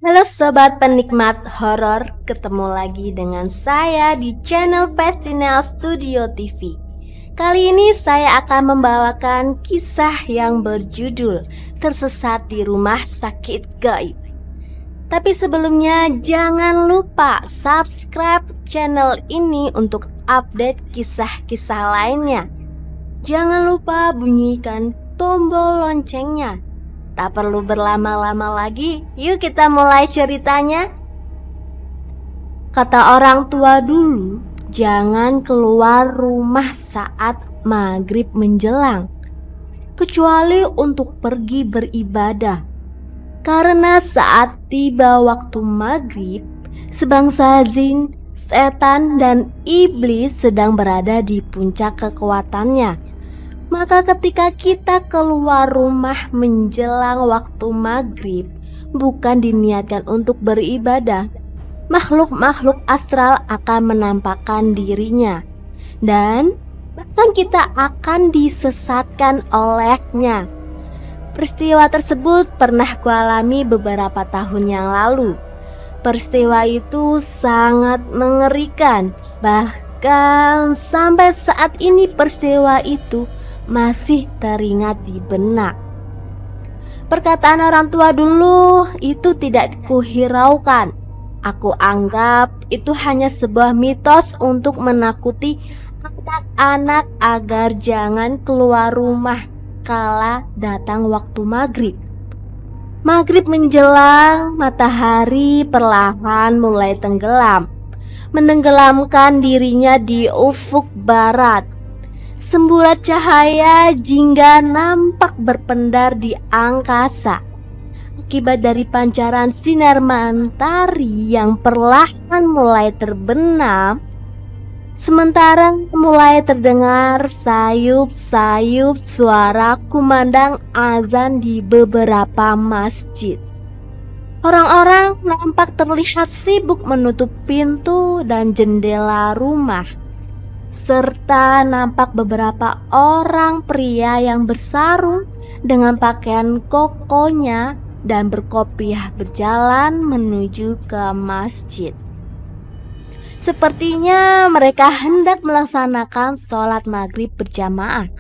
Halo sobat penikmat horor, ketemu lagi dengan saya di channel Festinel Studio TV. Kali ini saya akan membawakan kisah yang berjudul Tersesat di Rumah Sakit Gaib. Tapi sebelumnya jangan lupa subscribe channel ini untuk update kisah-kisah lainnya. Jangan lupa bunyikan tombol loncengnya. Tak perlu berlama-lama lagi, yuk kita mulai ceritanya. Kata orang tua dulu, jangan keluar rumah saat maghrib menjelang, kecuali untuk pergi beribadah. Karena saat tiba waktu maghrib, sebangsa jin, setan, dan iblis sedang berada di puncak kekuatannya. Maka ketika kita keluar rumah menjelang waktu maghrib, bukan diniatkan untuk beribadah, makhluk-makhluk astral akan menampakkan dirinya, dan bahkan kita akan disesatkan olehnya. Peristiwa tersebut pernah kualami beberapa tahun yang lalu. Peristiwa itu sangat mengerikan, bahkan sampai saat ini peristiwa itu masih teringat di benak. Perkataan orang tua dulu itu tidak kuhiraukan. Aku anggap itu hanya sebuah mitos untuk menakuti anak-anak agar jangan keluar rumah kala datang waktu maghrib. Maghrib menjelang, matahari perlahan mulai tenggelam, menenggelamkan dirinya di ufuk barat. Semburat cahaya jingga nampak berpendar di angkasa akibat dari pancaran sinar mentari yang perlahan mulai terbenam. Sementara mulai terdengar sayup-sayup suara kumandang azan di beberapa masjid. Orang-orang nampak terlihat sibuk menutup pintu dan jendela rumah, serta nampak beberapa orang pria yang bersarung dengan pakaian kokonya dan berkopiah berjalan menuju ke masjid. Sepertinya mereka hendak melaksanakan sholat maghrib berjamaah.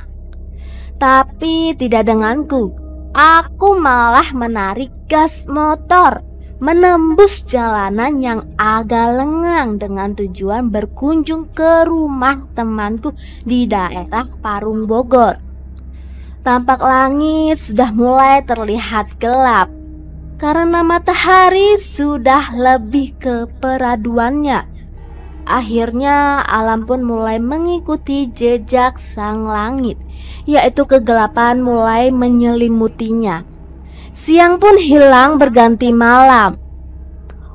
Tapi tidak denganku. Aku malah menarik gas motor, menembus jalanan yang agak lengang dengan tujuan berkunjung ke rumah temanku di daerah Parung Bogor. Tampak langit sudah mulai terlihat gelap karena matahari sudah lebih ke peraduannya. Akhirnya alam pun mulai mengikuti jejak sang langit, yaitu kegelapan mulai menyelimutinya. Siang pun hilang berganti malam.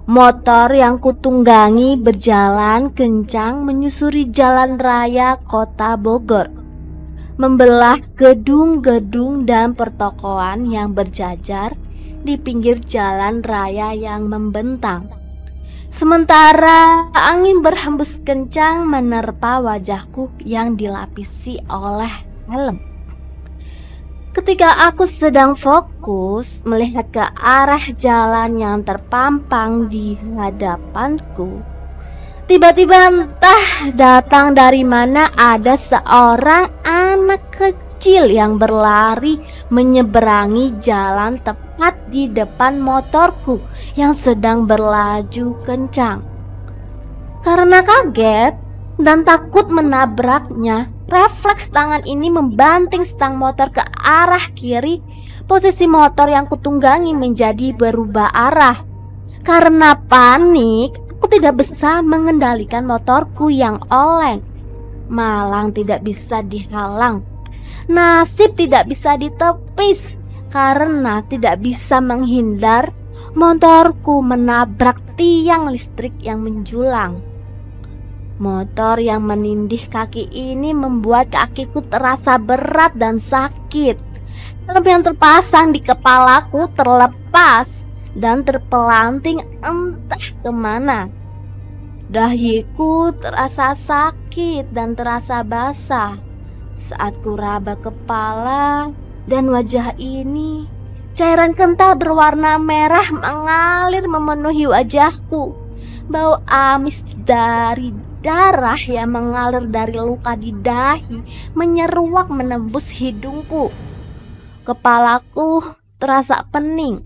Motor yang kutunggangi berjalan kencang menyusuri jalan raya kota Bogor, membelah gedung-gedung dan pertokoan yang berjajar di pinggir jalan raya yang membentang. Sementara angin berhembus kencang menerpa wajahku yang dilapisi oleh helm. Ketika aku sedang fokus melihat ke arah jalan yang terpampang di hadapanku, tiba-tiba entah datang dari mana ada seorang anak kecil yang berlari menyeberangi jalan tepat di depan motorku yang sedang berlaju kencang. Karena kaget dan takut menabraknya, refleks tangan ini membanting stang motor ke arah kiri. Posisi motor yang kutunggangi menjadi berubah arah. Karena panik, aku tidak bisa mengendalikan motorku yang oleng. Malang tidak bisa dihalang. Nasib tidak bisa ditepis karena tidak bisa menghindar. Motorku menabrak tiang listrik yang menjulang. Motor yang menindih kaki ini membuat kakiku terasa berat dan sakit. Helm yang terpasang di kepalaku terlepas dan terpelanting entah kemana. Dahiku terasa sakit dan terasa basah saat kuraba kepala, dan wajah ini Cairan kental berwarna merah mengalir memenuhi wajahku. Bau amis dari darah yang mengalir dari luka di dahi menyeruak menembus hidungku. Kepalaku terasa pening.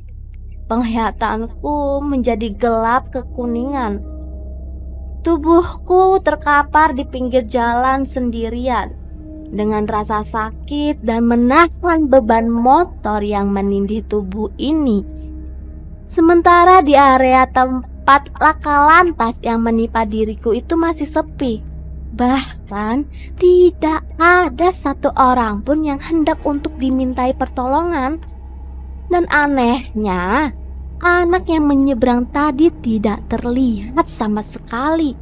Penglihatanku menjadi gelap kekuningan. Tubuhku terkapar di pinggir jalan sendirian dengan rasa sakit dan menahan beban motor yang menindih tubuh ini. Sementara di area tempat laka lantas yang menimpa diriku itu masih sepi. Bahkan tidak ada satu orang pun yang hendak untuk dimintai pertolongan. Dan anehnya, anak yang menyeberang tadi tidak terlihat sama sekali.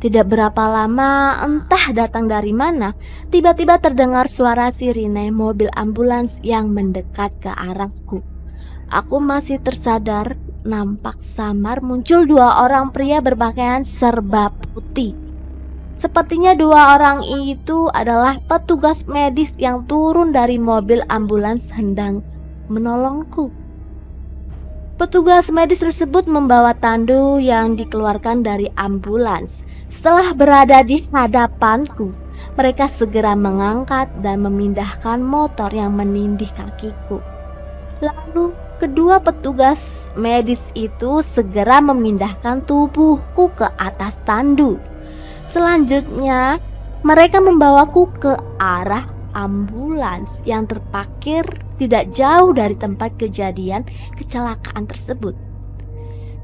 Tidak berapa lama, entah datang dari mana, tiba-tiba terdengar suara sirine mobil ambulans yang mendekat ke arahku. Aku masih tersadar, nampak samar muncul dua orang pria berpakaian serba putih. Sepertinya dua orang itu adalah petugas medis yang turun dari mobil ambulans hendak menolongku. Petugas medis tersebut membawa tandu yang dikeluarkan dari ambulans. Setelah berada di hadapanku, mereka segera mengangkat dan memindahkan motor yang menindih kakiku. Lalu kedua petugas medis itu segera memindahkan tubuhku ke atas tandu. Selanjutnya, mereka membawaku ke arah ambulans yang terparkir tidak jauh dari tempat kejadian kecelakaan tersebut.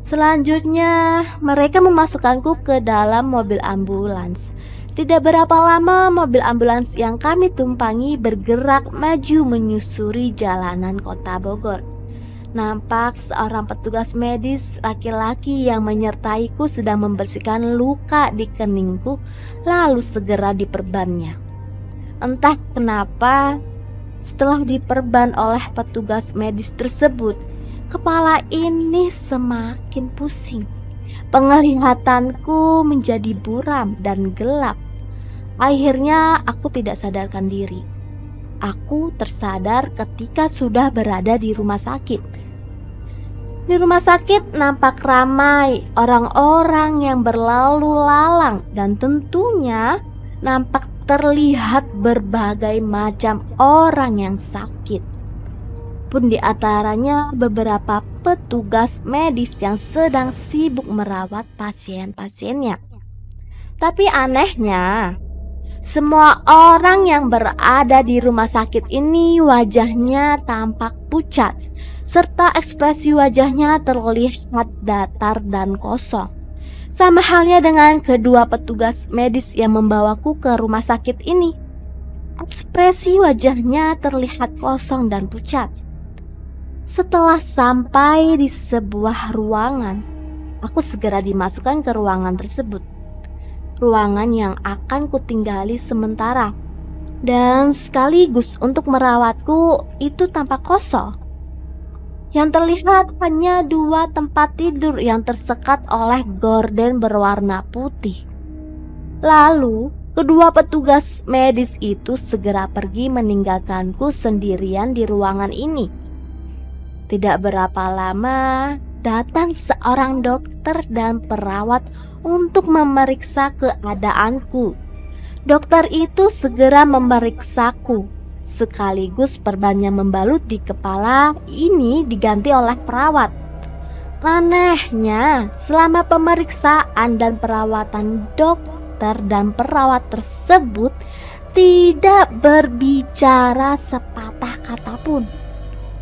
Selanjutnya, mereka memasukkanku ke dalam mobil ambulans. Tidak berapa lama, mobil ambulans yang kami tumpangi bergerak maju menyusuri jalanan kota Bogor. Nampak seorang petugas medis laki-laki yang menyertaiku sedang membersihkan luka di keningku, lalu segera diperbannya. Entah kenapa, setelah diperban oleh petugas medis tersebut, kepala ini semakin pusing. Penglihatanku menjadi buram dan gelap. Akhirnya aku tidak sadarkan diri. Aku tersadar ketika sudah berada di rumah sakit. Di rumah sakit nampak ramai orang-orang yang berlalu lalang dan tentunya nampak terlihat berbagai macam orang yang sakit. Pun di antaranya beberapa petugas medis yang sedang sibuk merawat pasien-pasiennya. Tapi anehnya, semua orang yang berada di rumah sakit ini wajahnya tampak pucat, serta ekspresi wajahnya terlihat datar dan kosong. Sama halnya dengan kedua petugas medis yang membawaku ke rumah sakit ini. Ekspresi wajahnya terlihat kosong dan pucat. Setelah sampai di sebuah ruangan, aku segera dimasukkan ke ruangan tersebut. Ruangan yang akan kutinggali sementara. Dan sekaligus untuk merawatku itu tampak kosong. Yang terlihat hanya dua tempat tidur yang tersekat oleh gorden berwarna putih. Lalu kedua petugas medis itu segera pergi meninggalkanku sendirian di ruangan ini. Tidak berapa lama datang seorang dokter dan perawat untuk memeriksa keadaanku. Dokter itu segera memeriksaku, sekaligus perban yang membalut di kepala ini diganti oleh perawat. Anehnya, selama pemeriksaan dan perawatan dokter dan perawat tersebut tidak berbicara sepatah kata pun.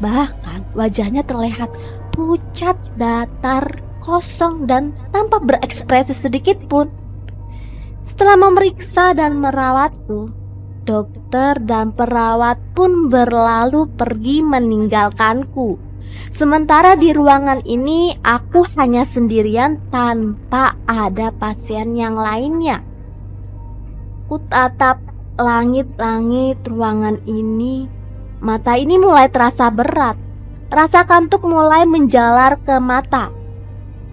Bahkan wajahnya terlihat pucat, datar, kosong dan tanpa berekspresi sedikit pun. Setelah memeriksa dan merawatku, dokter dan perawat pun berlalu pergi meninggalkanku. Sementara di ruangan ini aku hanya sendirian tanpa ada pasien yang lainnya. Kutatap langit-langit ruangan ini. Mata ini mulai terasa berat. Rasa kantuk mulai menjalar ke mata.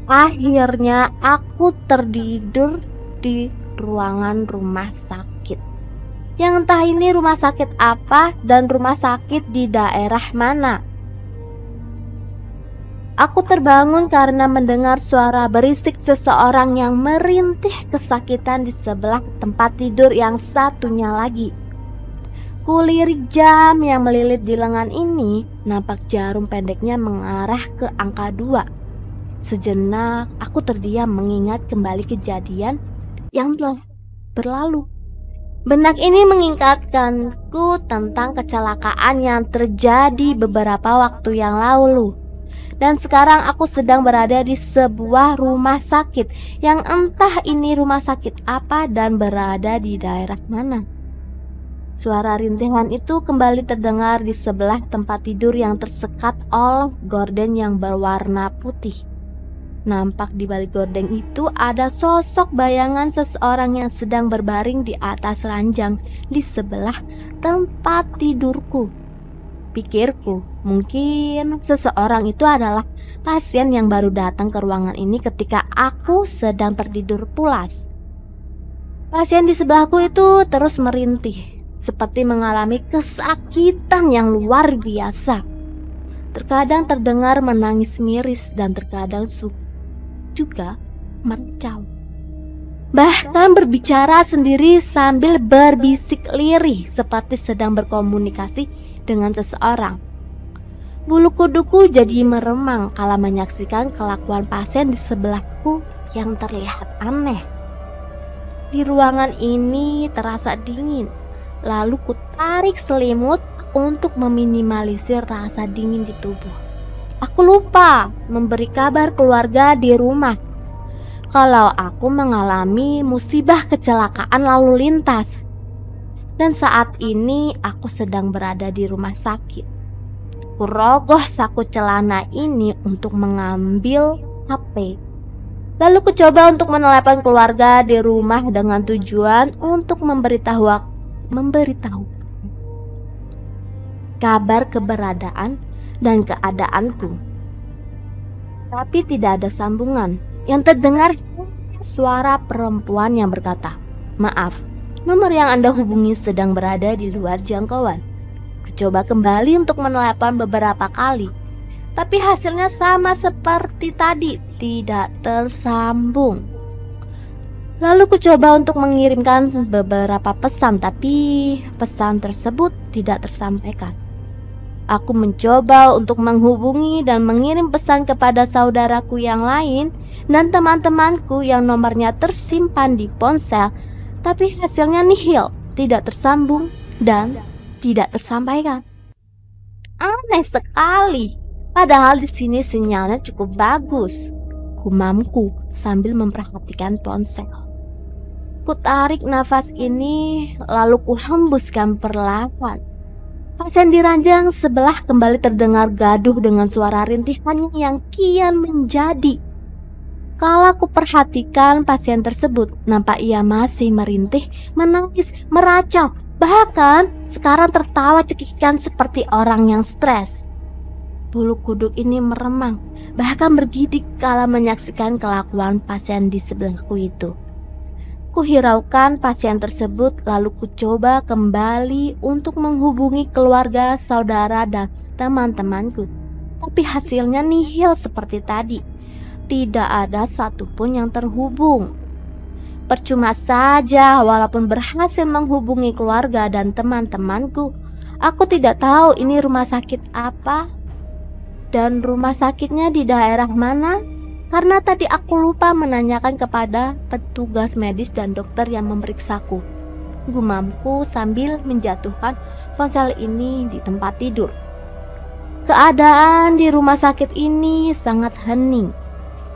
Akhirnya aku tertidur di ruangan rumah sakit. Yang entah ini rumah sakit apa dan rumah sakit di daerah mana. Aku terbangun karena mendengar suara berisik seseorang yang merintih kesakitan di sebelah tempat tidur yang satunya lagi. Kulirik jam yang melilit di lengan ini, nampak jarum pendeknya mengarah ke angka 2. Sejenak aku terdiam mengingat kembali kejadian yang telah berlalu. Benak ini mengingatkanku tentang kecelakaan yang terjadi beberapa waktu yang lalu. Dan sekarang aku sedang berada di sebuah rumah sakit yang entah ini rumah sakit apa dan berada di daerah mana. Suara rintihan itu kembali terdengar di sebelah tempat tidur yang tersekat oleh gorden yang berwarna putih. Nampak di balik gorden itu ada sosok bayangan seseorang yang sedang berbaring di atas ranjang di sebelah tempat tidurku. Pikirku, mungkin seseorang itu adalah pasien yang baru datang ke ruangan ini ketika aku sedang tertidur pulas. Pasien di sebelahku itu terus merintih, seperti mengalami kesakitan yang luar biasa. Terkadang terdengar menangis miris dan terkadang juga meracau. Bahkan berbicara sendiri sambil berbisik lirih seperti sedang berkomunikasi dengan seseorang. Bulu kuduku jadi meremang kala menyaksikan kelakuan pasien di sebelahku yang terlihat aneh. Di ruangan ini terasa dingin, lalu ku tarik selimut untuk meminimalisir rasa dingin di tubuh. Aku lupa memberi kabar keluarga di rumah kalau aku mengalami musibah kecelakaan lalu lintas. Dan saat ini aku sedang berada di rumah sakit. Kurogoh saku celana ini untuk mengambil HP. Lalu kucoba untuk menelepon keluarga di rumah dengan tujuan untuk memberitahu kabar keberadaan dan keadaanku. Tapi tidak ada sambungan. Yang terdengar suara perempuan yang berkata, "Maaf, nomor yang Anda hubungi sedang berada di luar jangkauan." Coba kembali untuk menelepon beberapa kali, tapi hasilnya sama seperti tadi, tidak tersambung. Lalu kucoba untuk mengirimkan beberapa pesan, tapi pesan tersebut tidak tersampaikan. Aku mencoba untuk menghubungi dan mengirim pesan kepada saudaraku yang lain dan teman-temanku yang nomornya tersimpan di ponsel, tapi hasilnya nihil, tidak tersambung dan tidak tersampaikan. Aneh sekali, padahal di sini sinyalnya cukup bagus, gumamku sambil memperhatikan ponsel. Ku tarik nafas ini, lalu ku hembuskan perlahan. Pasien di ranjang sebelah kembali terdengar gaduh dengan suara rintihannya yang kian menjadi. Kala ku perhatikan pasien tersebut, nampak ia masih merintih, menangis, meracau, bahkan sekarang tertawa cekikikan seperti orang yang stres. Bulu kuduk ini meremang, bahkan bergidik kala menyaksikan kelakuan pasien di sebelahku itu. Kuhiraukan pasien tersebut, lalu kucoba kembali untuk menghubungi keluarga, saudara, dan teman-temanku. Tapi hasilnya nihil seperti tadi. Tidak ada satupun yang terhubung. Percuma saja walaupun berhasil menghubungi keluarga dan teman-temanku. Aku tidak tahu ini rumah sakit apa dan rumah sakitnya di daerah mana, karena tadi aku lupa menanyakan kepada petugas medis dan dokter yang memeriksaku. Gumamku sambil menjatuhkan ponsel ini di tempat tidur. Keadaan di rumah sakit ini sangat hening.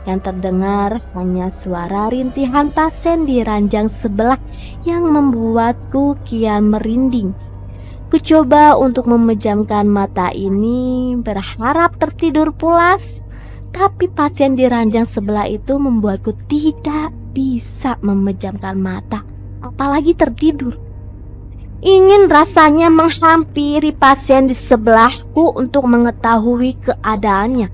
Yang terdengar hanya suara rintihan pasien di ranjang sebelah yang membuatku kian merinding. Kucoba untuk memejamkan mata ini, berharap tertidur pulas. Tapi pasien di ranjang sebelah itu membuatku tidak bisa memejamkan mata, apalagi tertidur. Ingin rasanya menghampiri pasien di sebelahku untuk mengetahui keadaannya,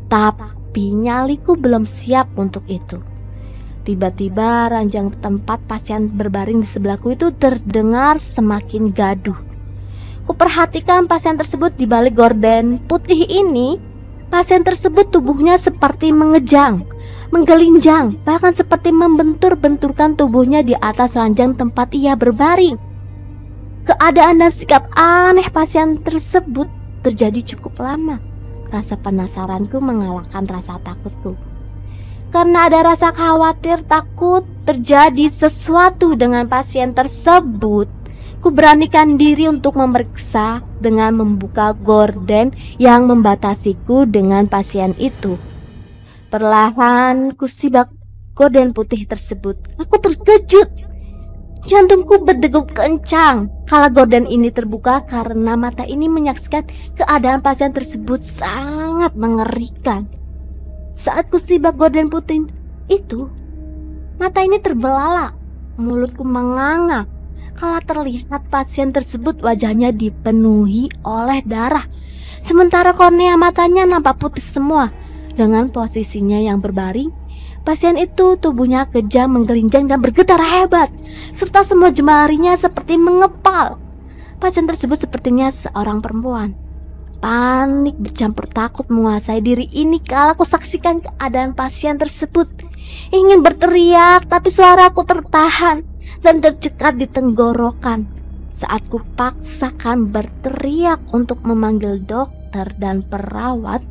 tapi nyaliku belum siap untuk itu. Tiba-tiba ranjang tempat pasien berbaring di sebelahku itu terdengar semakin gaduh. Kuperhatikan pasien tersebut di balik gorden putih ini Pasien tersebut tubuhnya seperti mengejang, menggelinjang, bahkan seperti membentur-benturkan tubuhnya di atas ranjang tempat ia berbaring. Keadaan dan sikap aneh pasien tersebut terjadi cukup lama. Rasa penasaranku mengalahkan rasa takutku. Karena ada rasa khawatir takut terjadi sesuatu dengan pasien tersebut, ku beranikan diri untuk memeriksa dengan membuka gorden yang membatasiku dengan pasien itu. Perlahan ku sibak gorden putih tersebut. Aku terkejut. Jantungku berdegup kencang kala gorden ini terbuka karena mata ini menyaksikan keadaan pasien tersebut sangat mengerikan. Saat ku sibak gorden putih itu, mata ini terbelalak, mulutku menganga kala terlihat pasien tersebut wajahnya dipenuhi oleh darah, sementara kornea matanya nampak putih semua. Dengan posisinya yang berbaring, pasien itu tubuhnya kejang, menggelinjang dan bergetar hebat, serta semua jemarinya seperti mengepal. Pasien tersebut sepertinya seorang perempuan. Panik bercampur takut menguasai diri ini kala aku saksikan keadaan pasien tersebut. Ingin berteriak, tapi suaraku tertahan dan tercekat di tenggorokan. Saat ku paksakan berteriak untuk memanggil dokter dan perawat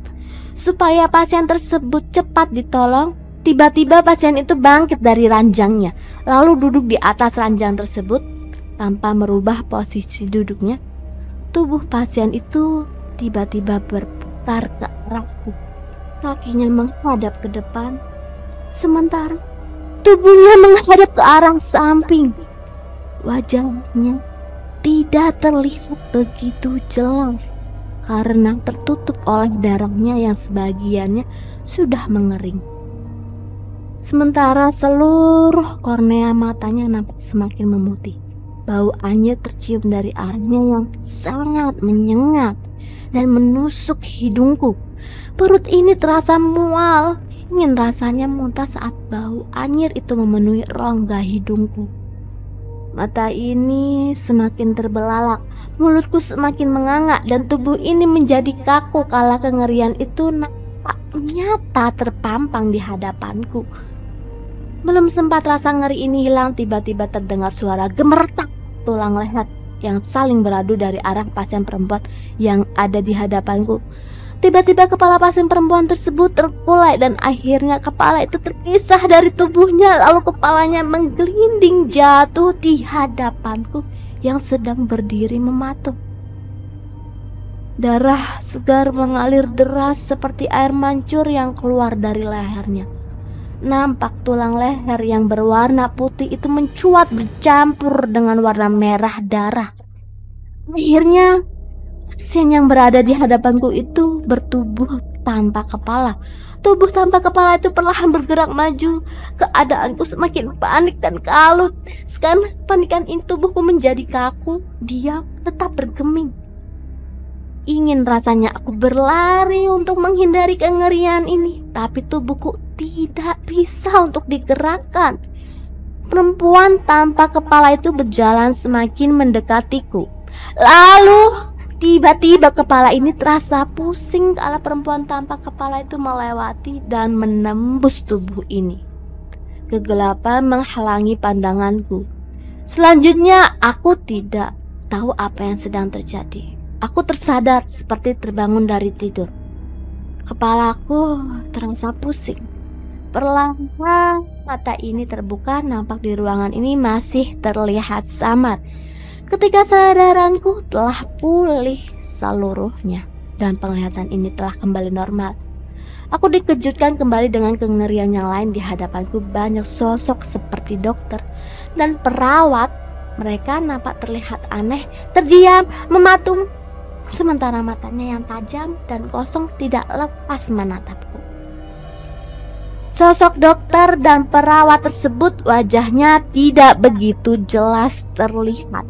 supaya pasien tersebut cepat ditolong, tiba-tiba pasien itu bangkit dari ranjangnya, lalu duduk di atas ranjang tersebut tanpa merubah posisi duduknya. Tubuh pasien itu tiba-tiba berputar ke arahku. Kakinya menghadap ke depan, sementara tubuhnya menghadap ke arah samping. Wajahnya tidak terlihat begitu jelas karena tertutup oleh darahnya yang sebagiannya sudah mengering. Sementara seluruh kornea matanya nampak semakin memutih. Bau anyir tercium dari arahnya yang sangat menyengat dan menusuk hidungku. Perut ini terasa mual, ingin rasanya muntah saat bau anyir itu memenuhi rongga hidungku. Mata ini semakin terbelalak, mulutku semakin menganga dan tubuh ini menjadi kaku kala kengerian itu nampak nyata terpampang di hadapanku. Belum sempat rasa ngeri ini hilang, tiba-tiba terdengar suara gemertak tulang leher yang saling beradu dari arah pasien perempuan yang ada di hadapanku. Tiba-tiba kepala pasien perempuan tersebut terkulai dan akhirnya kepala itu terpisah dari tubuhnya, lalu kepalanya menggelinding jatuh di hadapanku yang sedang berdiri mematung. Darah segar mengalir deras seperti air mancur yang keluar dari lehernya. Nampak tulang leher yang berwarna putih itu mencuat bercampur dengan warna merah darah. Akhirnya pasien yang berada di hadapanku itu bertubuh tanpa kepala. Tubuh tanpa kepala itu perlahan bergerak maju. Keadaanku semakin panik dan kalut. Sekarang panikan ini tubuhku menjadi kaku, diam, tetap bergeming. Ingin rasanya aku berlari untuk menghindari kengerian ini, tapi tubuhku tidak bisa untuk digerakkan. Perempuan tanpa kepala itu berjalan semakin mendekatiku. Lalu tiba-tiba kepala ini terasa pusing kala perempuan tanpa kepala itu melewati dan menembus tubuh ini. Kegelapan menghalangi pandanganku. Selanjutnya aku tidak tahu apa yang sedang terjadi. Aku tersadar seperti terbangun dari tidur. Kepalaku terasa pusing. Perlahan mata ini terbuka, nampak di ruangan ini masih terlihat samar. Ketika kesadaranku telah pulih seluruhnya dan penglihatan ini telah kembali normal, aku dikejutkan kembali dengan kengerian yang lain. Di hadapanku banyak sosok seperti dokter dan perawat. Mereka nampak terlihat aneh, terdiam, mematung, sementara matanya yang tajam dan kosong tidak lepas menatapku. Sosok dokter dan perawat tersebut wajahnya tidak begitu jelas terlihat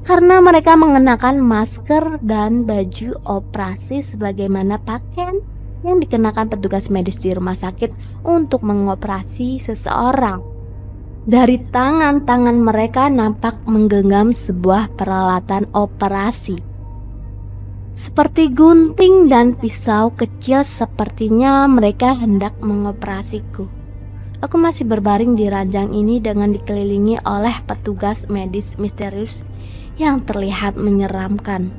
karena mereka mengenakan masker dan baju operasi sebagaimana pakaian yang dikenakan petugas medis di rumah sakit untuk mengoperasi seseorang. Dari tangan-tangan mereka nampak menggenggam sebuah peralatan operasi. Seperti gunting dan pisau kecil, sepertinya mereka hendak mengoperasiku. Aku masih berbaring di ranjang ini dengan dikelilingi oleh petugas medis misterius yang terlihat menyeramkan.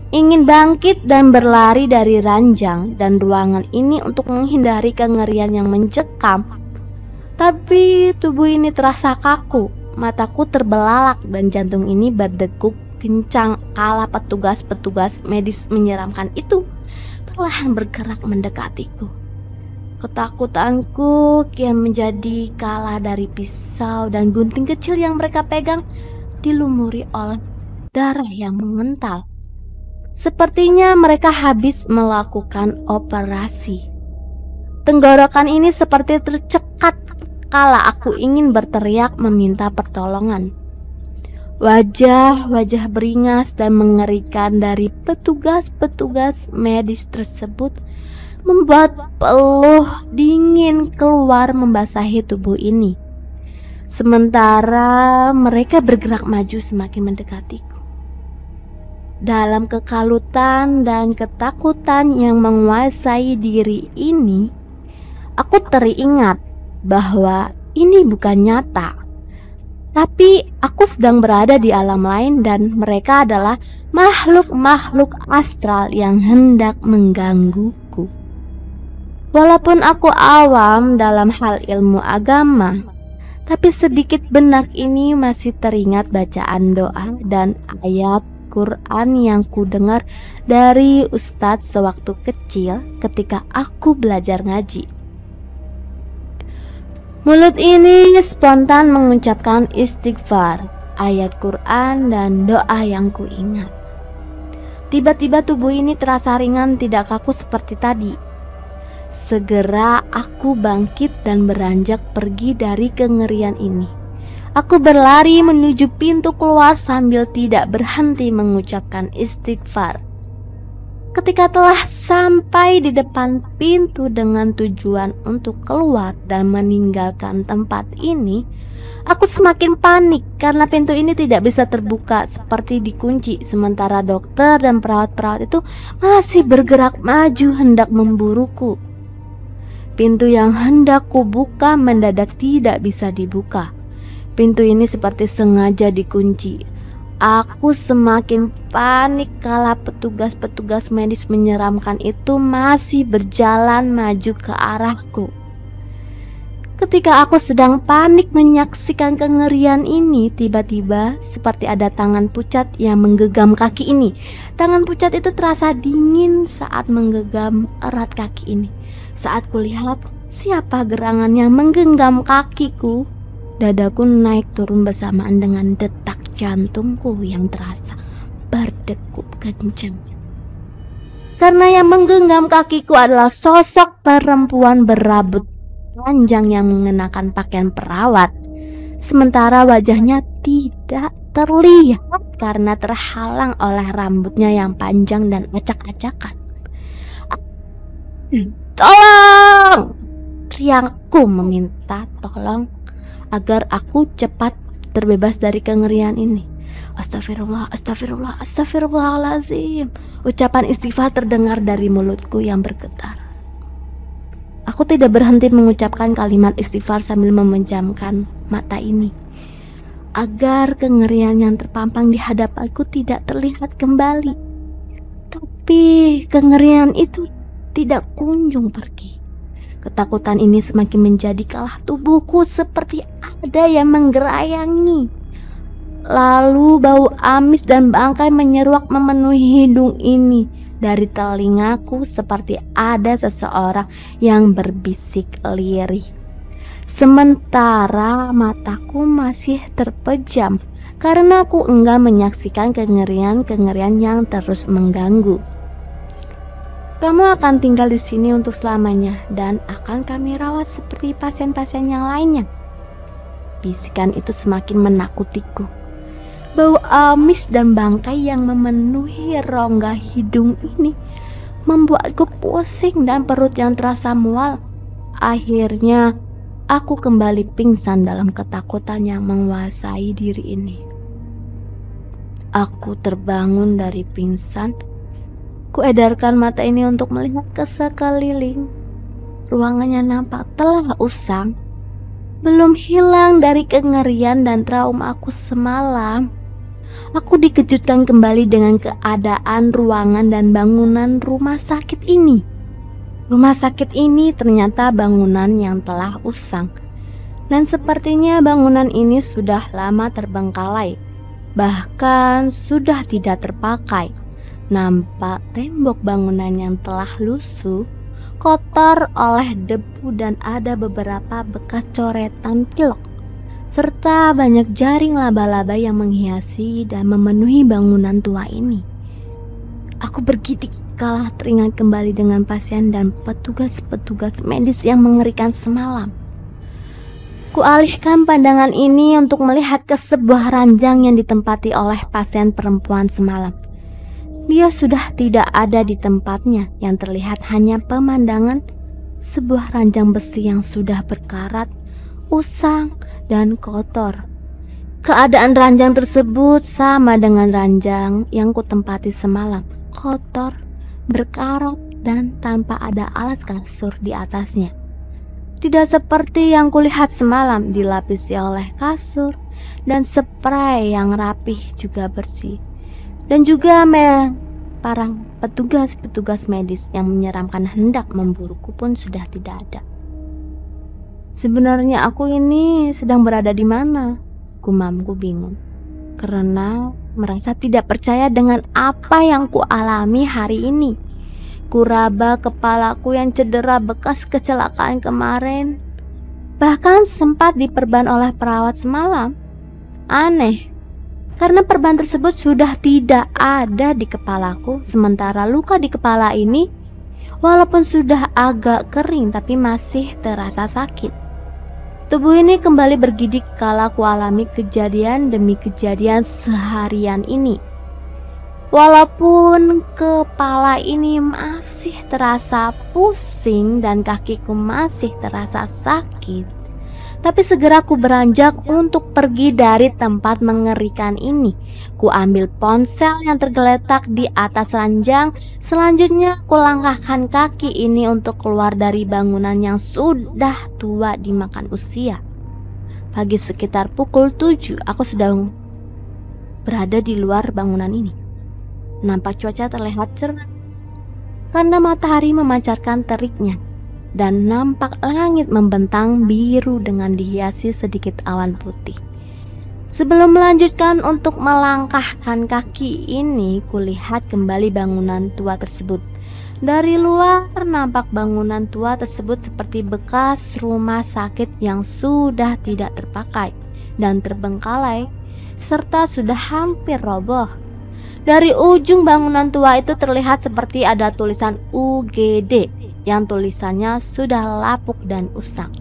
Ingin bangkit dan berlari dari ranjang dan ruangan ini untuk menghindari kengerian yang mencekam. Tapi tubuh ini terasa kaku, mataku terbelalak dan jantung ini berdegup kencang kala petugas-petugas medis menyeramkan itu perlahan bergerak mendekatiku. Ketakutanku kian menjadi kalah dari pisau dan gunting kecil yang mereka pegang dilumuri oleh darah yang mengental. Sepertinya mereka habis melakukan operasi. Tenggorokan ini seperti tercekat kala aku ingin berteriak meminta pertolongan. Wajah-wajah beringas dan mengerikan dari petugas-petugas medis tersebut membuat peluh dingin keluar membasahi tubuh ini. Sementara mereka bergerak maju semakin mendekatiku. Dalam kekalutan dan ketakutan yang menguasai diri ini, aku teringat bahwa ini bukan nyata. Tapi aku sedang berada di alam lain dan mereka adalah makhluk-makhluk astral yang hendak menggangguku. Walaupun aku awam dalam hal ilmu agama, tapi sedikit benak ini masih teringat bacaan doa dan ayat Quran yang ku dengar dari ustadz sewaktu kecil ketika aku belajar ngaji. Mulut ini spontan mengucapkan istighfar, ayat Quran dan doa yang kuingat. Tiba-tiba tubuh ini terasa ringan, tidak kaku seperti tadi. Segera aku bangkit dan beranjak pergi dari kengerian ini. Aku berlari menuju pintu keluar sambil tidak berhenti mengucapkan istighfar. Ketika telah sampai di depan pintu dengan tujuan untuk keluar dan meninggalkan tempat ini, aku semakin panik karena pintu ini tidak bisa terbuka, seperti dikunci, sementara dokter dan perawat-perawat itu masih bergerak maju hendak memburuku. Pintu yang hendak kubuka mendadak tidak bisa dibuka. Pintu ini seperti sengaja dikunci. Aku semakin panik kala petugas-petugas medis menyeramkan itu masih berjalan maju ke arahku. Ketika aku sedang panik menyaksikan kengerian ini, tiba-tiba seperti ada tangan pucat yang menggenggam kaki ini. Tangan pucat itu terasa dingin saat menggenggam erat kaki ini. Saat kulihat siapa gerangan yang menggenggam kakiku, dadaku naik turun bersamaan dengan detak jantungku yang terasa berdegup kencang. Karena yang menggenggam kakiku adalah sosok perempuan berambut panjang yang mengenakan pakaian perawat, sementara wajahnya tidak terlihat karena terhalang oleh rambutnya yang panjang dan acak-acakan. "Tolong!" teriakku meminta tolong agar aku cepat terbebas dari kengerian ini. Astagfirullah, astagfirullah, astagfirullahaladzim. Ucapan istighfar terdengar dari mulutku yang bergetar. Aku tidak berhenti mengucapkan kalimat istighfar sambil memejamkan mata ini, agar kengerian yang terpampang di hadapanku tidak terlihat kembali. Tapi kengerian itu tidak kunjung pergi. Ketakutan ini semakin menjadi kalah tubuhku, seperti ada yang menggerayangi. Lalu bau amis dan bangkai menyeruak memenuhi hidung ini. Dari telingaku seperti ada seseorang yang berbisik lirih. Sementara mataku masih terpejam karena aku enggan menyaksikan kengerian-kengerian yang terus mengganggu. "Kamu akan tinggal di sini untuk selamanya dan akan kami rawat seperti pasien-pasien yang lainnya." Bisikan itu semakin menakutiku. Bau amis dan bangkai yang memenuhi rongga hidung ini membuatku pusing dan perut yang terasa mual. Akhirnya aku kembali pingsan dalam ketakutan yang menguasai diri ini. Aku terbangun dari pingsan Kuedarkan mata ini untuk melihat ke sekeliling. Ruangannya nampak telah usang. Belum hilang dari kengerian dan trauma aku semalam, aku dikejutkan kembali dengan keadaan ruangan dan bangunan rumah sakit ini. Rumah sakit ini ternyata bangunan yang telah usang, dan sepertinya bangunan ini sudah lama terbengkalai, bahkan sudah tidak terpakai. Nampak tembok bangunan yang telah lusuh, kotor oleh debu, dan ada beberapa bekas coretan pilok, serta banyak jaring laba-laba yang menghiasi dan memenuhi bangunan tua ini. Aku bergidik kala teringat kembali dengan pasien dan petugas-petugas medis yang mengerikan semalam. Kualihkan pandangan ini untuk melihat ke sebuah ranjang yang ditempati oleh pasien perempuan semalam. Dia sudah tidak ada di tempatnya, yang terlihat hanya pemandangan sebuah ranjang besi yang sudah berkarat, usang, dan kotor. Keadaan ranjang tersebut sama dengan ranjang yang kutempati semalam, kotor, berkarat, dan tanpa ada alas kasur di atasnya. Tidak seperti yang kulihat semalam, dilapisi oleh kasur dan spray yang rapih juga bersih. Dan juga para petugas-petugas medis yang menyeramkan hendak memburuku pun sudah tidak ada. Sebenarnya aku ini sedang berada di mana? Gumamku bingung, karena merasa tidak percaya dengan apa yang kualami hari ini. Kuraba kepalaku yang cedera bekas kecelakaan kemarin, bahkan sempat diperban oleh perawat semalam. Aneh, karena perban tersebut sudah tidak ada di kepalaku, sementara luka di kepala ini walaupun sudah agak kering tapi masih terasa sakit. Tubuh ini kembali bergidik kala ku alami kejadian demi kejadian seharian ini. Walaupun kepala ini masih terasa pusing dan kakiku masih terasa sakit, tapi segera ku beranjak untuk pergi dari tempat mengerikan ini. Ku ambil ponsel yang tergeletak di atas ranjang. Selanjutnya ku langkahkan kaki ini untuk keluar dari bangunan yang sudah tua dimakan usia. Pagi sekitar pukul 7 aku sedang berada di luar bangunan ini. Nampak cuaca terlihat cerah karena matahari memancarkan teriknya, dan nampak langit membentang biru dengan dihiasi sedikit awan putih. Sebelum melanjutkan untuk melangkahkan kaki ini, kulihat kembali bangunan tua tersebut. Dari luar nampak bangunan tua tersebut seperti bekas rumah sakit yang sudah tidak terpakai dan terbengkalai, serta sudah hampir roboh. Dari ujung bangunan tua itu terlihat seperti ada tulisan UGD yang tulisannya sudah lapuk dan usang.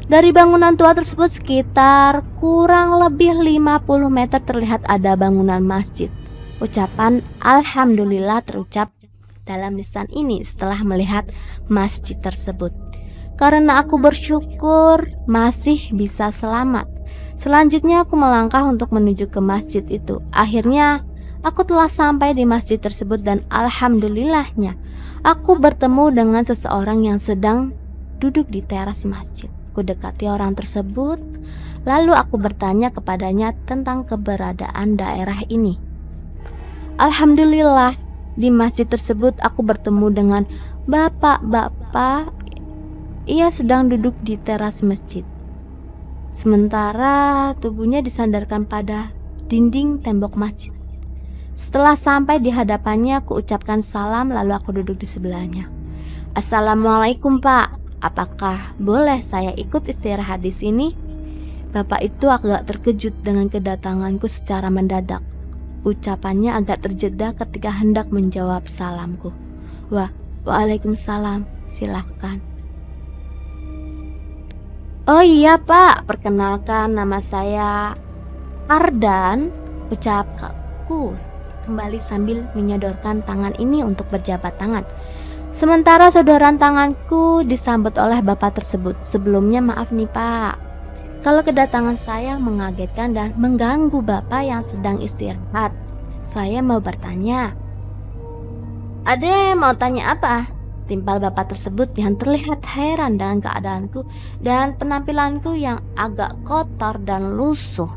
Dari bangunan tua tersebut sekitar kurang lebih 50 meter terlihat ada bangunan masjid. Ucapan Alhamdulillah terucap dalam lisan ini setelah melihat masjid tersebut, karena aku bersyukur masih bisa selamat. Selanjutnya aku melangkah untuk menuju ke masjid itu. Akhirnya aku telah sampai di masjid tersebut dan alhamdulillahnya aku bertemu dengan seseorang yang sedang duduk di teras masjid. Ku dekati orang tersebut, lalu aku bertanya kepadanya tentang keberadaan daerah ini. Alhamdulillah, di masjid tersebut aku bertemu dengan bapak-bapak. Ia sedang duduk di teras masjid, sementara tubuhnya disandarkan pada dinding tembok masjid. Setelah sampai di hadapannya, aku ucapkan salam lalu aku duduk di sebelahnya. Assalamualaikum Pak, apakah boleh saya ikut istirahat di sini? Bapak itu agak terkejut dengan kedatanganku secara mendadak. Ucapannya agak terjeda ketika hendak menjawab salamku. Waalaikumsalam, silahkan. Oh iya Pak, perkenalkan nama saya Ardan, ucapku kembali sambil menyodorkan tangan ini untuk berjabat tangan. Sementara sodoran tanganku disambut oleh bapak tersebut. Sebelumnya maaf nih Pak, kalau kedatangan saya mengagetkan dan mengganggu bapak yang sedang istirahat. Saya mau bertanya, "Ade mau tanya apa?" timpal bapak tersebut yang terlihat heran dengan keadaanku dan penampilanku yang agak kotor dan lusuh.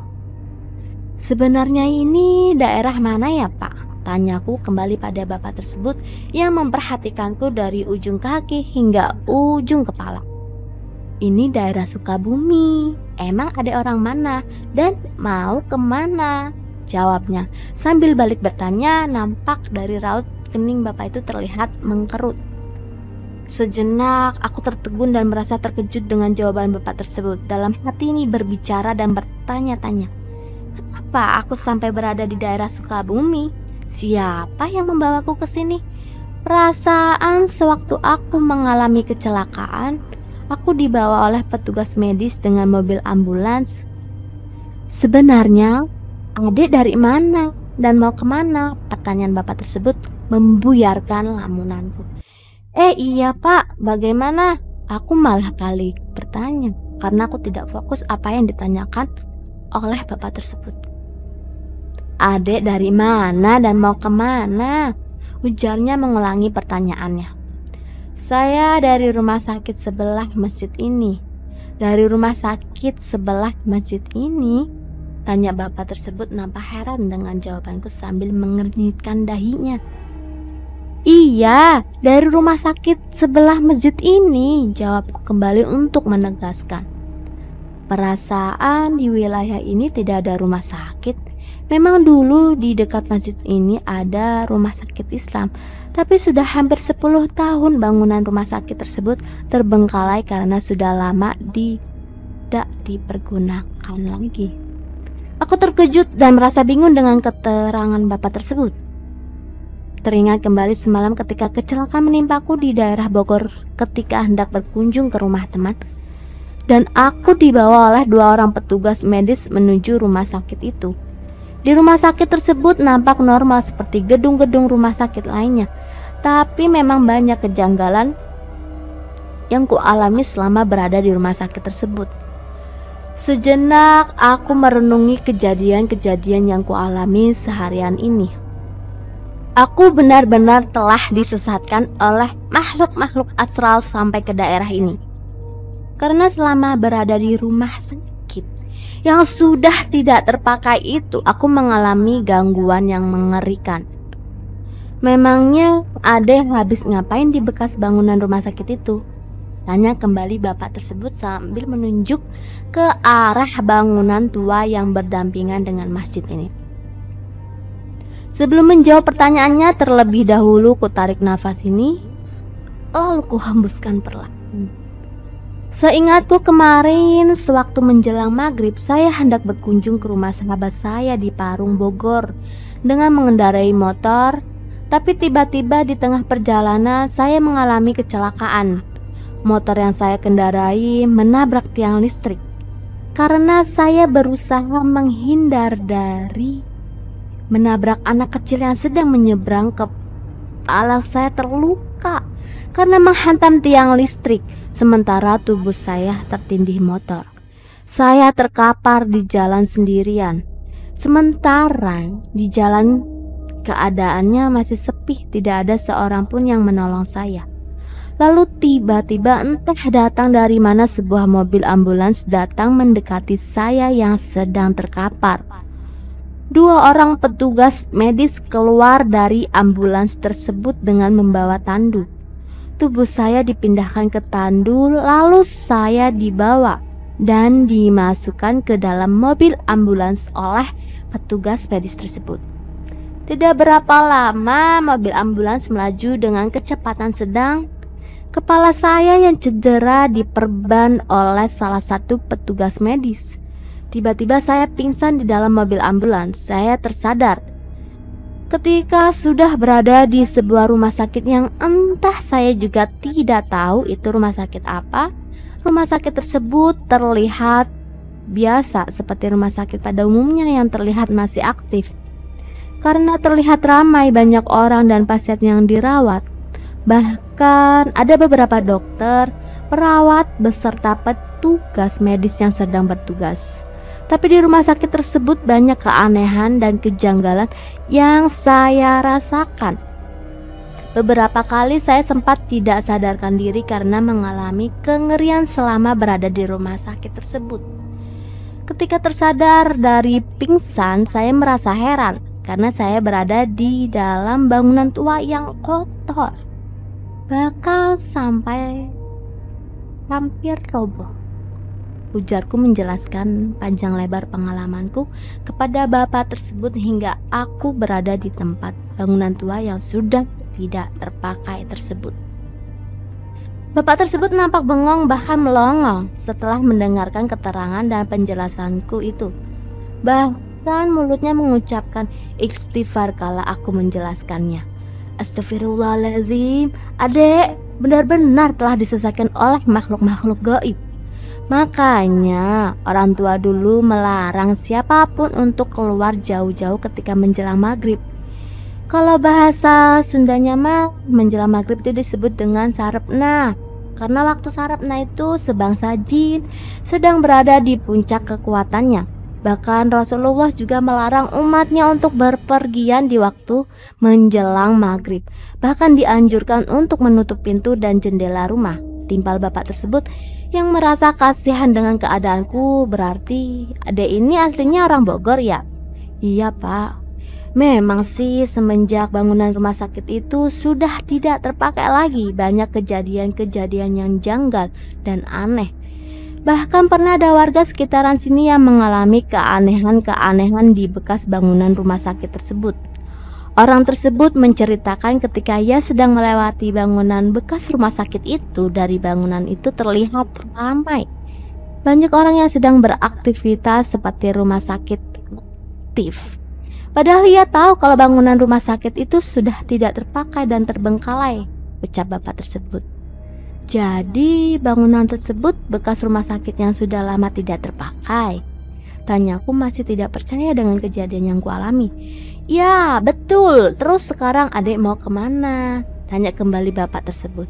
"Sebenarnya ini daerah mana ya, Pak?" tanyaku kembali pada bapak tersebut yang memperhatikanku dari ujung kaki hingga ujung kepala. "Ini daerah Sukabumi. Emang ada orang mana dan mau kemana?" jawabnya sambil balik bertanya. Nampak dari raut kening bapak itu terlihat mengkerut. Sejenak aku tertegun dan merasa terkejut dengan jawaban bapak tersebut. Dalam hati ini berbicara dan bertanya-tanya, kenapa aku sampai berada di daerah Sukabumi? Siapa yang membawaku ke sini? Perasaan sewaktu aku mengalami kecelakaan, aku dibawa oleh petugas medis dengan mobil ambulans. "Sebenarnya adik dari mana dan mau kemana?" pertanyaan bapak tersebut membuyarkan lamunanku. Iya Pak, bagaimana?" Aku malah balik bertanya karena aku tidak fokus apa yang ditanyakan oleh bapak tersebut. "Adik dari mana dan mau kemana?" ujarnya mengulangi pertanyaannya. "Saya dari rumah sakit sebelah masjid ini." "Dari rumah sakit sebelah masjid ini?" tanya bapak tersebut nampak heran dengan jawabanku sambil mengernyitkan dahinya. "Iya, dari rumah sakit sebelah masjid ini," jawabku kembali untuk menegaskan. Perasaan di wilayah ini tidak ada rumah sakit. Memang dulu di dekat masjid ini ada rumah sakit Islam, tapi sudah hampir 10 tahun bangunan rumah sakit tersebut terbengkalai karena sudah lama tidak dipergunakan lagi. Aku terkejut dan merasa bingung dengan keterangan bapak tersebut. Teringat kembali semalam ketika kecelakaan menimpaku di daerah Bogor ketika hendak berkunjung ke rumah teman, dan aku dibawa oleh 2 orang petugas medis menuju rumah sakit itu. Di rumah sakit tersebut nampak normal seperti gedung-gedung rumah sakit lainnya, tapi memang banyak kejanggalan yang kualami selama berada di rumah sakit tersebut. Sejenak aku merenungi kejadian-kejadian yang kualami seharian ini. Aku benar-benar telah disesatkan oleh makhluk-makhluk astral sampai ke daerah ini. Karena selama berada di rumah sakit yang sudah tidak terpakai itu, aku mengalami gangguan yang mengerikan. "Memangnya ada yang habis ngapain di bekas bangunan rumah sakit itu?" tanya kembali bapak tersebut sambil menunjuk ke arah bangunan tua yang berdampingan dengan masjid ini. Sebelum menjawab pertanyaannya, terlebih dahulu ku tarik nafas ini, lalu ku hembuskan perlahan. Seingatku kemarin sewaktu menjelang maghrib, saya hendak berkunjung ke rumah sahabat saya di Parung, Bogor dengan mengendarai motor. Tapi tiba-tiba di tengah perjalanan saya mengalami kecelakaan. Motor yang saya kendarai menabrak tiang listrik. Karena saya berusaha menghindar dari menabrak anak kecil yang sedang menyeberang, kepala saya terluka karena menghantam tiang listrik. Sementara tubuh saya tertindih motor. Saya terkapar di jalan sendirian. Sementara di jalan keadaannya masih sepi, tidak ada seorang pun yang menolong saya. Lalu tiba-tiba entah datang dari mana sebuah mobil ambulans datang mendekati saya yang sedang terkapar. 2 orang petugas medis keluar dari ambulans tersebut dengan membawa tandu. Tubuh saya dipindahkan ke tandu, lalu saya dibawa dan dimasukkan ke dalam mobil ambulans oleh petugas medis tersebut. Tidak berapa lama mobil ambulans melaju dengan kecepatan sedang. Kepala saya yang cedera diperban oleh salah satu petugas medis. Tiba-tiba saya pingsan di dalam mobil ambulans. Saya tersadar ketika sudah berada di sebuah rumah sakit yang entah saya juga tidak tahu itu rumah sakit apa. Rumah sakit tersebut terlihat biasa seperti rumah sakit pada umumnya yang terlihat masih aktif. Karena terlihat ramai banyak orang dan pasien yang dirawat. Bahkan ada beberapa dokter, perawat beserta petugas medis yang sedang bertugas. Tapi di rumah sakit tersebut banyak keanehan dan kejanggalan yang saya rasakan. Beberapa kali saya sempat tidak sadarkan diri karena mengalami kengerian selama berada di rumah sakit tersebut. Ketika tersadar dari pingsan, saya merasa heran karena saya berada di dalam bangunan tua yang kotor, bahkan sampai hampir roboh. Ujarku menjelaskan panjang lebar pengalamanku kepada bapak tersebut hingga aku berada di tempat bangunan tua yang sudah tidak terpakai tersebut. Bapak tersebut nampak bengong bahkan melongo setelah mendengarkan keterangan dan penjelasanku itu. Bahkan mulutnya mengucapkan istighfar kala aku menjelaskannya. Astagfirullahaladzim, adek benar-benar telah disesatkan oleh makhluk-makhluk gaib. Makanya orang tua dulu melarang siapapun untuk keluar jauh-jauh ketika menjelang maghrib. Kalau bahasa Sundanya mah menjelang maghrib itu disebut dengan sarepna, karena waktu sarepna itu sebangsa jin sedang berada di puncak kekuatannya. Bahkan Rasulullah juga melarang umatnya untuk berpergian di waktu menjelang maghrib. Bahkan dianjurkan untuk menutup pintu dan jendela rumah. Timpal bapak tersebut yang merasa kasihan dengan keadaanku. Berarti adek ini aslinya orang Bogor ya? Iya pak. Memang sih semenjak bangunan rumah sakit itu sudah tidak terpakai lagi. Banyak kejadian-kejadian yang janggal dan aneh. Bahkan pernah ada warga sekitaran sini yang mengalami keanehan-keanehan di bekas bangunan rumah sakit tersebut. Orang tersebut menceritakan ketika ia sedang melewati bangunan bekas rumah sakit itu, dari bangunan itu terlihat ramai. Banyak orang yang sedang beraktivitas seperti rumah sakit aktif. Padahal ia tahu kalau bangunan rumah sakit itu sudah tidak terpakai dan terbengkalai, ucap bapak tersebut. Jadi bangunan tersebut bekas rumah sakit yang sudah lama tidak terpakai. Tanyaku masih tidak percaya dengan kejadian yang kualami. Ya betul, terus sekarang adek mau kemana? Tanya kembali bapak tersebut.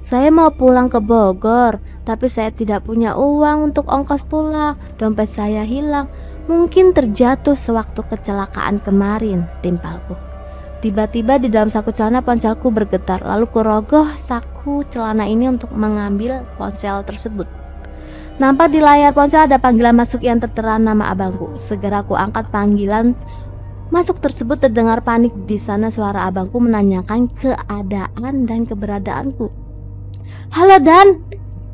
Saya mau pulang ke Bogor, tapi saya tidak punya uang untuk ongkos pulang. Dompet saya hilang, mungkin terjatuh sewaktu kecelakaan kemarin, timpalku. Tiba-tiba di dalam saku celana ponselku bergetar, lalu kurogoh saku celana ini untuk mengambil ponsel tersebut. Nampak di layar ponsel ada panggilan masuk yang tertera nama abangku. Segera ku angkat panggilan masuk tersebut. Terdengar panik di sana, suara abangku menanyakan keadaan dan keberadaanku. Halo Dan,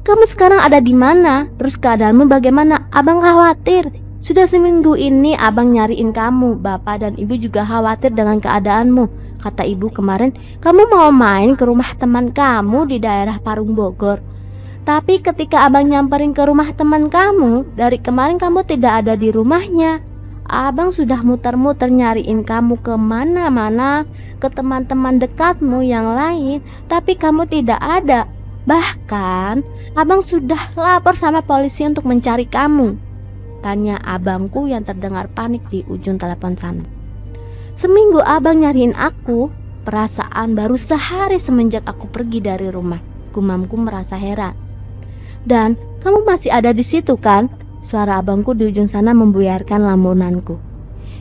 kamu sekarang ada di mana? Terus keadaanmu bagaimana? Abang khawatir. Sudah seminggu ini abang nyariin kamu. Bapak dan ibu juga khawatir dengan keadaanmu. Kata ibu kemarin kamu mau main ke rumah teman kamu di daerah Parung Bogor. Tapi ketika abang nyamperin ke rumah teman kamu, dari kemarin kamu tidak ada di rumahnya. Abang sudah muter-muter nyariin kamu kemana-mana, ke teman-teman dekatmu yang lain, tapi kamu tidak ada. Bahkan abang sudah lapor sama polisi untuk mencari kamu. Tanya abangku yang terdengar panik di ujung telepon sana. Seminggu abang nyariin aku, perasaan baru sehari semenjak aku pergi dari rumah. Gumamku merasa heran. Dan kamu masih ada di situ kan? Suara abangku di ujung sana membuyarkan lamunanku.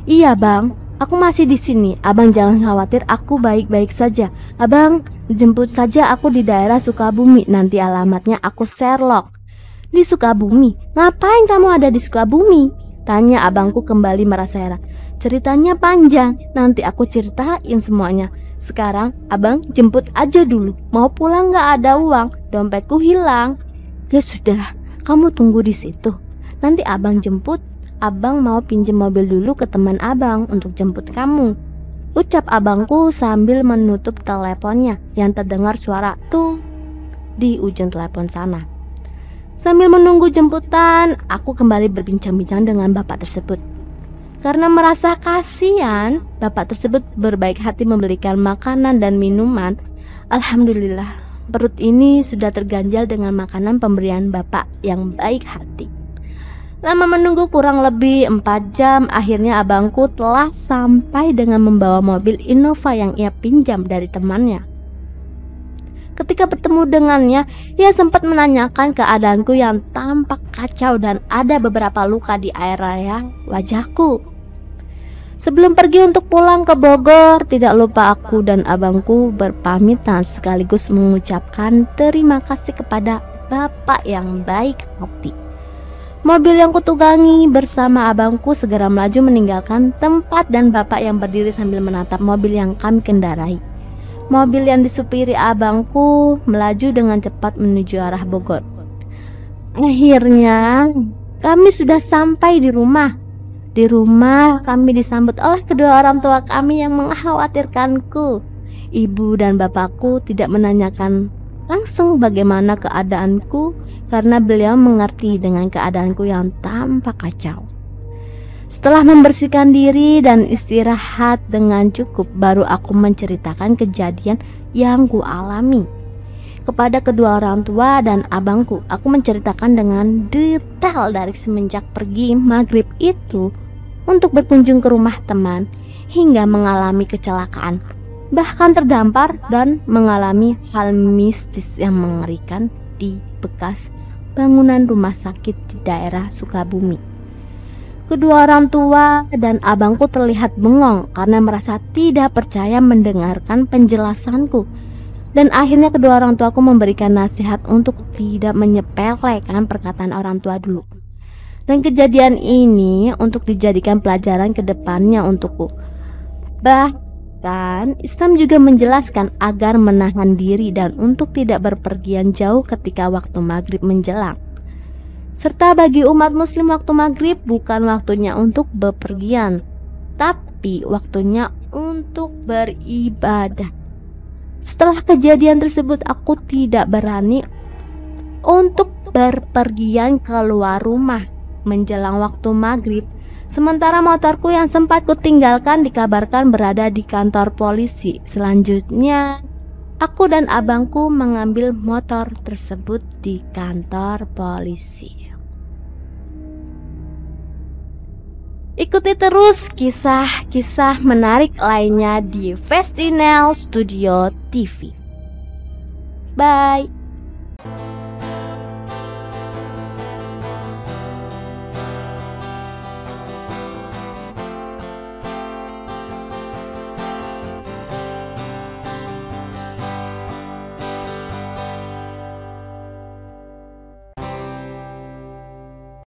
Iya bang, aku masih di sini. Abang jangan khawatir, aku baik-baik saja. Abang jemput saja aku di daerah Sukabumi. Nanti alamatnya aku Sherlock. Di Sukabumi? Ngapain kamu ada di Sukabumi? Tanya abangku kembali merasa heran. Ceritanya panjang, nanti aku ceritain semuanya. Sekarang abang jemput aja dulu. Mau pulang gak ada uang, dompetku hilang. Ya sudah, kamu tunggu di situ. Nanti abang jemput. Abang mau pinjem mobil dulu ke teman abang untuk jemput kamu, ucap abangku sambil menutup teleponnya yang terdengar suara tuh di ujung telepon sana. Sambil menunggu jemputan, aku kembali berbincang-bincang dengan bapak tersebut. Karena merasa kasihan, bapak tersebut berbaik hati membelikan makanan dan minuman. Alhamdulillah, perut ini sudah terganjal dengan makanan pemberian bapak yang baik hati. Lama menunggu kurang lebih 4 jam, akhirnya abangku telah sampai dengan membawa mobil Innova yang ia pinjam dari temannya. Ketika bertemu dengannya, ia sempat menanyakan keadaanku yang tampak kacau dan ada beberapa luka di area wajahku. Sebelum pergi untuk pulang ke Bogor, tidak lupa aku dan abangku berpamitan sekaligus mengucapkan terima kasih kepada bapak yang baik hati. Mobil yang kutugangi bersama abangku segera melaju meninggalkan tempat dan bapak yang berdiri sambil menatap mobil yang kami kendarai. Mobil yang disupiri abangku melaju dengan cepat menuju arah Bogor. Akhirnya kami sudah sampai di rumah. Di rumah kami disambut oleh kedua orang tua kami yang mengkhawatirkanku. Ibu dan bapakku tidak menanyakan langsung bagaimana keadaanku karena beliau mengerti dengan keadaanku yang tampak kacau. Setelah membersihkan diri dan istirahat dengan cukup, baru aku menceritakan kejadian yang kualami kepada kedua orang tua dan abangku. Aku menceritakan dengan detail dari semenjak pergi maghrib itu untuk berkunjung ke rumah teman hingga mengalami kecelakaan, bahkan terdampar dan mengalami hal mistis yang mengerikan di bekas bangunan rumah sakit di daerah Sukabumi. Kedua orang tua dan abangku terlihat bengong karena merasa tidak percaya mendengarkan penjelasanku. Dan akhirnya kedua orang tuaku memberikan nasihat untuk tidak menyepelekan perkataan orang tua dulu. Dan kejadian ini untuk dijadikan pelajaran ke depannya untukku. Bahkan Islam juga menjelaskan agar menahan diri dan untuk tidak berpergian jauh ketika waktu maghrib menjelang. Serta bagi umat muslim waktu maghrib bukan waktunya untuk bepergian, tapi waktunya untuk beribadah. Setelah kejadian tersebut aku tidak berani untuk berpergian keluar rumah menjelang waktu maghrib. Sementara motorku yang sempat kutinggalkan dikabarkan berada di kantor polisi. Selanjutnya aku dan abangku mengambil motor tersebut di kantor polisi. Ikuti terus kisah-kisah menarik lainnya di Festinel Studio TV. Bye.